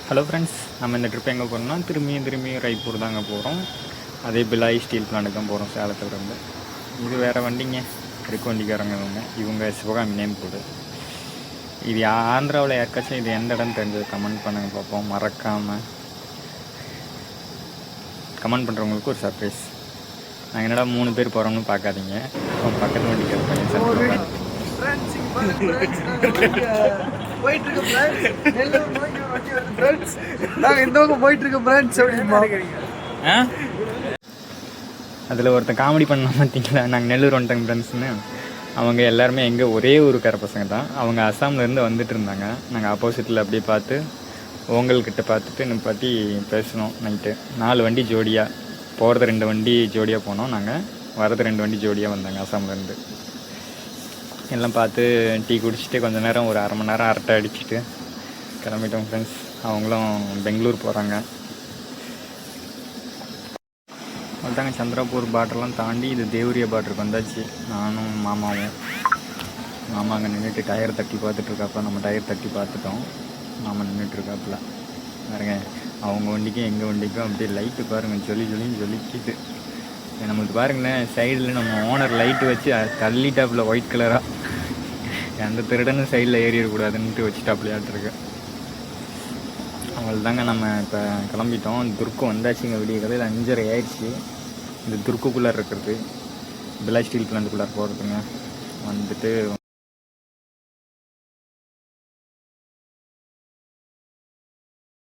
Hello friends, நம்ம இந்த trip எங்கே போகிறோம்னா திரும்பி ரைப்பூர் தாங்க போகிறோம். அதே பிலாய் ஸ்டீல் பிளான்ட்டுக்கு தான் போகிறோம் சேலத்தில் இருந்து. இது வேறு வண்டிங்க, ட்ரிக் வண்டிக்காரங்க இவங்க சிவகாமி நேம் போடு. இது ஆந்திராவில் யாருக்காச்சும் இது எந்த இடம் தெரிஞ்சது கமெண்ட் பண்ணுங்க பார்ப்போம். மறக்காமல் கமெண்ட் பண்ணுறவங்களுக்கு ஒரு சர்ப்ரைஸ். நாங்கள் என்னடா 3 பேர் போகிறோம்னு பார்க்காதீங்க, பக்கத்து வண்டிக்கார பையன் சார் அதில் ஒருத்தன் காமெடி பண்ண பார்த்தீங்களா, நாங்கள் நெல்லூர் வந்துட்டோங்க ஃப்ரெண்ட்ஸ்னு. அவங்க எல்லாருமே எங்கே ஒரே ஊருக்கார பசங்க தான். அவங்க அஸ்ஸாம்லேருந்து வந்துட்டு இருந்தாங்க. நாங்கள் ஆப்போசிட்டில் அப்படியே பார்த்து உங்கள்கிட்ட பார்த்துட்டு நிப்பாட்டி பேசணும். நைட்டு 4 வண்டி ஜோடியாக போகிறது, 2 வண்டி ஜோடியாக போனோம். நாங்கள் வரது 2 வண்டி ஜோடியாக வந்தாங்க அஸ்ஸாம்லேருந்து. எல்லாம் பார்த்து டீ குடிச்சிட்டு கொஞ்சம் நேரம் ஒரு 1/2 மணி நேரம் அரட்டை அடிச்சுட்டு கிளம்பிட்டோம் ஃப்ரெண்ட்ஸ். அவங்களும் பெங்களூர் போகிறாங்க. அதுதாங்க சந்திராப்பூர் பார்டர்லாம் தாண்டி இது தேவரியா பார்டருக்கு வந்தாச்சு. நானும் மாமாவும். மாமா அங்கே நின்றுட்டு டயர் தட்டி பார்த்துட்ருக்காப்புல. நம்ம டயர் தட்டி பார்த்துட்டோம். மாமா நின்றுட்டுருக்காப்புல பாருங்க. அவங்க வண்டிக்கும் எங்கள் வண்டிக்கும் அப்படியே லைட்டு பாருங்கள், ஜொலின்னு ஜொலிக்குது. நம்மளுக்கு பாருங்களேன், சைடில் நம்ம ஓனர் லைட்டு வச்சு தள்ளிட்டாப்புல ஒயிட் கலராக. எந்த திருடனும் சைடில் ஏறிடக்கூடாதுன்ட்டு வச்சுட்டாப்புலையாட்டிருக்கு. அவள் தாங்க நம்ம இப்போ கிளம்பிட்டோம். துர்க்கு வந்தாச்சுங்க. விடிய காலையில் 5:30 ஆயிடுச்சு. இந்த துர்க்குக்குள்ளார இருக்கிறது பிலாய் ஸ்டீல் பிளான்ட்டுக்குள்ளார போகிறதுங்க. வந்துட்டு